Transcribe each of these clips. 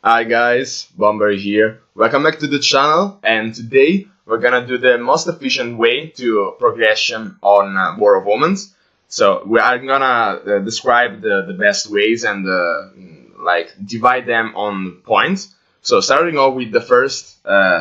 Hi guys, Bomber here. Welcome back to the channel, and today we're gonna do the most efficient way to progression on War of Omens. So we are gonna describe the best ways and divide them on points. So starting off with the first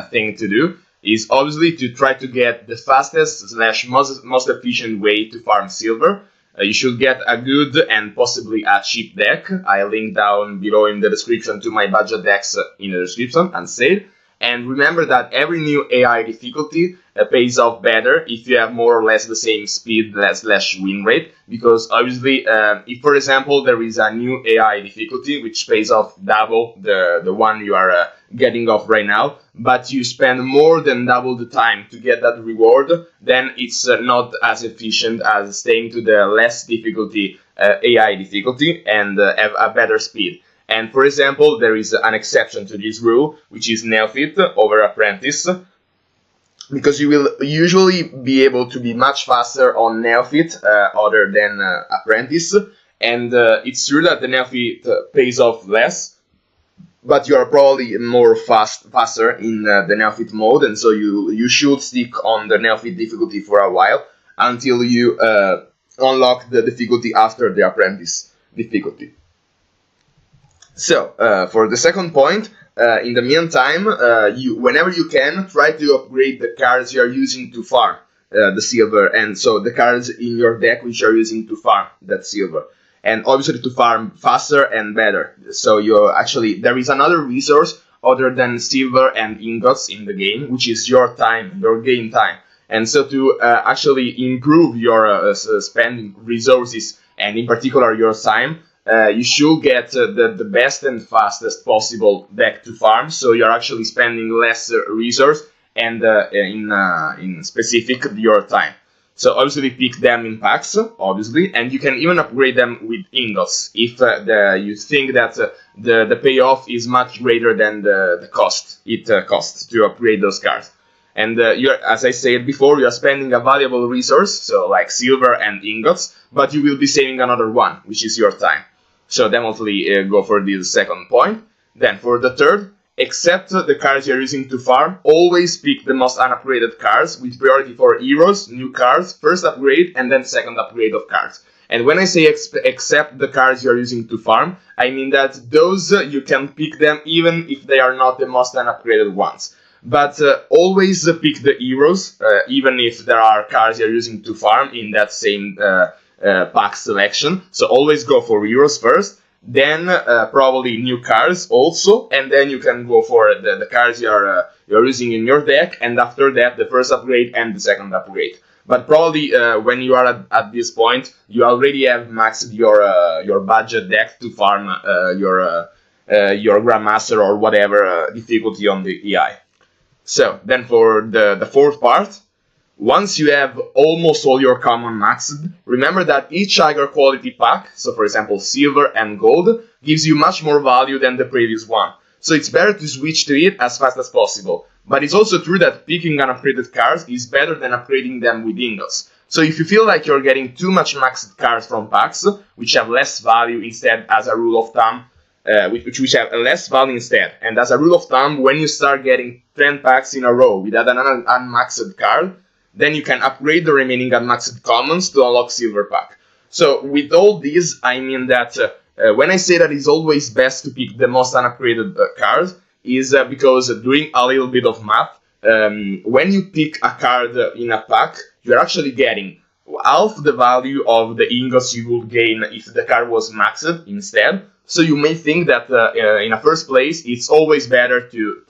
thing to do is obviously to try to get the fastest / most efficient way to farm silver. You should get a good and possibly a cheap deck. I link down below in the description to my budget decks in the description and sale. And remember that every new AI difficulty pays off better if you have more or less the same speed / win rate. Because obviously, if for example there is a new AI difficulty which pays off double the one you are getting off right now, but you spend more than double the time to get that reward, then it's not as efficient as staying to the less difficulty AI difficulty and have a better speed. And for example, there is an exception to this rule, which is Neophyte over Apprentice, because you will usually be able to be much faster on Neophyte other than Apprentice, and it's true that the Neophyte pays off less, but you are probably more faster in the Neophyte mode, and so you should stick on the Neophyte difficulty for a while until you unlock the difficulty after the Apprentice difficulty. So, for the second point, in the meantime, whenever you can, try to upgrade the cards you are using to farm the silver, and so the cards in your deck which you are using to farm that silver. And obviously to farm faster and better. So there is another resource other than silver and ingots in the game, which is your time, your game time. And so to actually improve your spending resources, and in particular your time, you should get the best and fastest possible deck to farm, so you're actually spending less resource and in specific your time. So obviously pick them in packs, obviously, and you can even upgrade them with ingots if you think that the payoff is much greater than the cost it costs to upgrade those cards. And as I said before, you are spending a valuable resource, so like silver and ingots, but you will be saving another one, which is your time. So definitely go for this second point. Then for the third, except the cards you're using to farm, always pick the most unupgraded cards with priority for heroes, new cards, first upgrade, and then second upgrade of cards. And when I say except the cards you're using to farm, I mean that those you can pick them even if they are not the most unupgraded ones. But always pick the heroes, even if there are cards you're using to farm in that same pack selection. So always go for heroes first, then probably new cards also, and then you can go for the cards you're using in your deck, and after that the first upgrade and the second upgrade. But probably when you are at this point, you already have maxed your budget deck to farm your Grandmaster or whatever difficulty on the EI. So then for the fourth part, once you have almost all your common maxed, remember that each higher quality pack, so for example silver and gold, gives you much more value than the previous one. So it's better to switch to it as fast as possible. But it's also true that picking unupgraded cards is better than upgrading them with ingots. So if you feel like you're getting too much maxed cards from packs, which have less value instead as a rule of thumb, which have less value instead, and as a rule of thumb, when you start getting 10 packs in a row without an unmaxed card, then you can upgrade the remaining unmaxed commons to unlock silver pack. So with all this, I mean that when I say that it's always best to pick the most unupgraded cards, is because doing a little bit of math, when you pick a card in a pack, you're actually getting half the value of the ingots you would gain if the card was maxed instead. So you may think that in the first place, it's always better to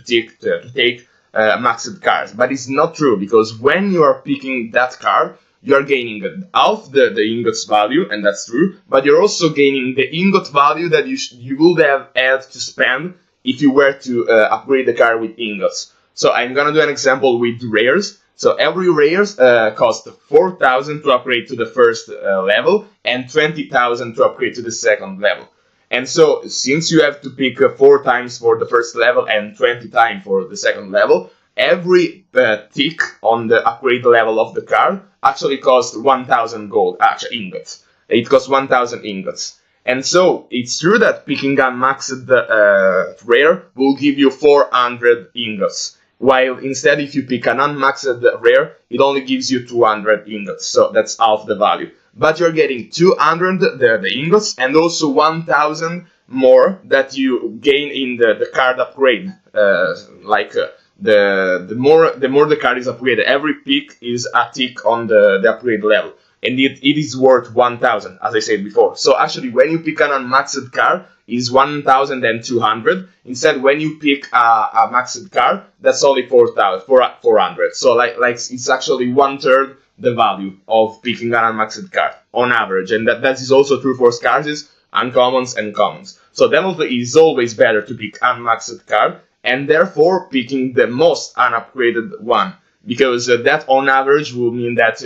take maxed cards, but it's not true, because when you are picking that card, you are gaining half the ingots value, and that's true, but you're also gaining the ingot value that you would have had to spend if you were to upgrade the card with ingots. So I'm gonna do an example with rares. So every rares cost 4,000 to upgrade to the first level and 20,000 to upgrade to the second level. And so, since you have to pick 4 times for the first level and 20 times for the second level, every tick on the upgrade level of the card actually costs 1,000 gold, ingots. It costs 1,000 ingots. And so it's true that picking a maxed rare will give you 400 ingots, while instead if you pick an unmaxed rare, it only gives you 200 ingots, so that's half the value. But you're getting 200 the ingots, and also 1000 more that you gain in the card upgrade. The more the card is upgraded, every pick is a tick on the upgrade level, and it is worth 1000, as I said before. So actually, when you pick an unmaxed card, is 1200. Instead, when you pick a maxed card, that's only 400. So like it's actually 1/3 the value of picking an unmaxed card on average, and that is also true for scarces, uncommons, and commons. So definitely it is always better to pick unmaxed card, and therefore picking the most unupgraded one, because that on average will mean that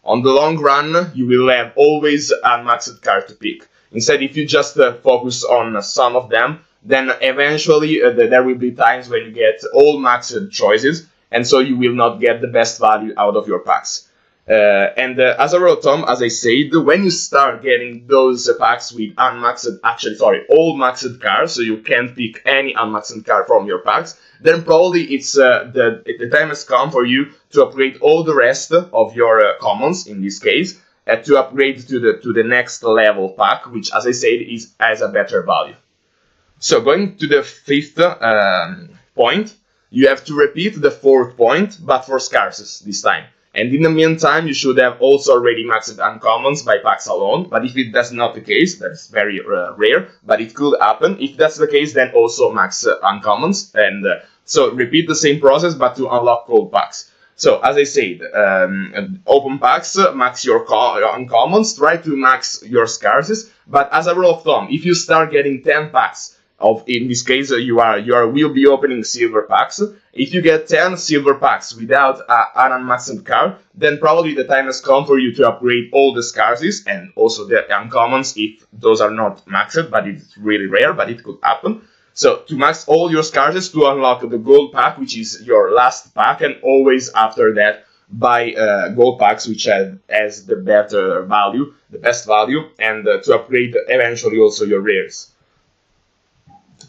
on the long run you will have always unmaxed card to pick. Instead, if you just focus on some of them, then eventually there will be times when you get all maxed choices, and so you will not get the best value out of your packs. As a rule of thumb, as I said, when you start getting those packs with all maxed cards, so you can't pick any unmaxed card from your packs, then probably it's the time has come for you to upgrade all the rest of your commons, in this case, to upgrade to the next level pack, which, as I said, has a better value. So going to the fifth point, you have to repeat the fourth point, but for scarces this time. And in the meantime, you should have also already maxed uncommons by packs alone. But if that's not the case, that's very rare, but it could happen. If that's the case, then also max uncommons. And so repeat the same process, but to unlock gold packs. So as I said, open packs, max your uncommons, try to max your scarces. But as a rule of thumb, if you start getting 10 packs, in this case, you will be opening silver packs. If you get 10 silver packs without an unmaxed card, then probably the time has come for you to upgrade all the scarces and also the uncommons if those are not maxed, but it's really rare, but it could happen. So to max all your scarces to unlock the gold pack, which is your last pack, and always after that buy gold packs, which has the better value, the best value, and to upgrade eventually also your rares.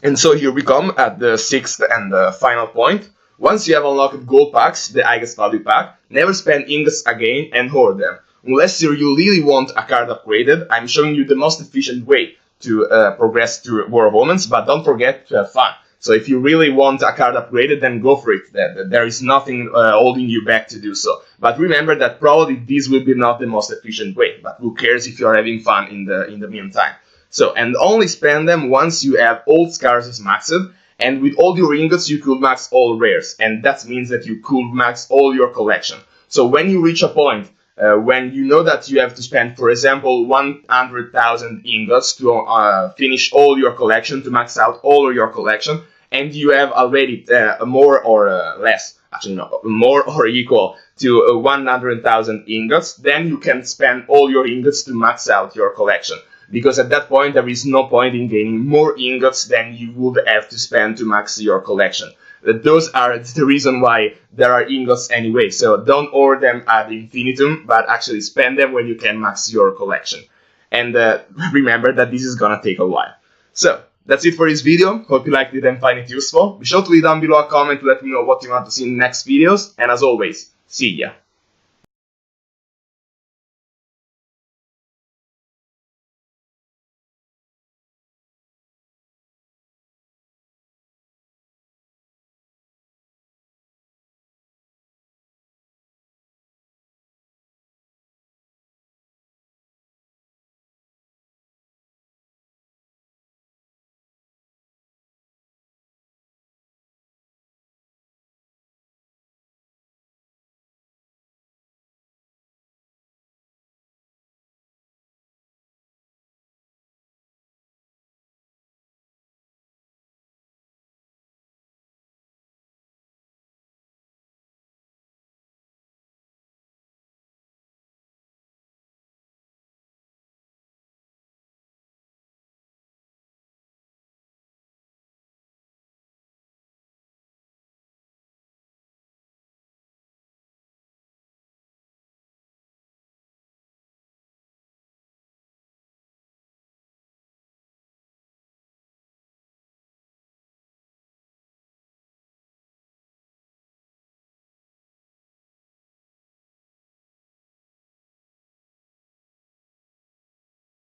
And so here we come at the sixth and final point. Once you have unlocked gold packs, the highest value pack, never spend ingots again and hoard them. Unless you really want a card upgraded, I'm showing you the most efficient way to progress through War of Omens, but don't forget to have fun. So if you really want a card upgraded, then go for it. There is nothing holding you back to do so. But remember that probably this will be not the most efficient way, but who cares if you're having fun in the meantime. So, and only spend them once you have all scarces maxed, and with all your ingots you could max all rares, and that means that you could max all your collection. So when you reach a point when you know that you have to spend, for example, 100,000 ingots to finish all your collection, to max out all of your collection, and you have already more or less, actually no, more or equal to 100,000 ingots, then you can spend all your ingots to max out your collection. Because at that point, there is no point in gaining more ingots than you would have to spend to max your collection. Those are the reason why there are ingots anyway. So don't hoard them ad infinitum, but actually spend them when you can max your collection. And remember that this is gonna take a while. So that's it for this video. Hope you liked it and find it useful. Be sure to leave down below a comment to let me know what you want to see in the next videos. And as always, see ya.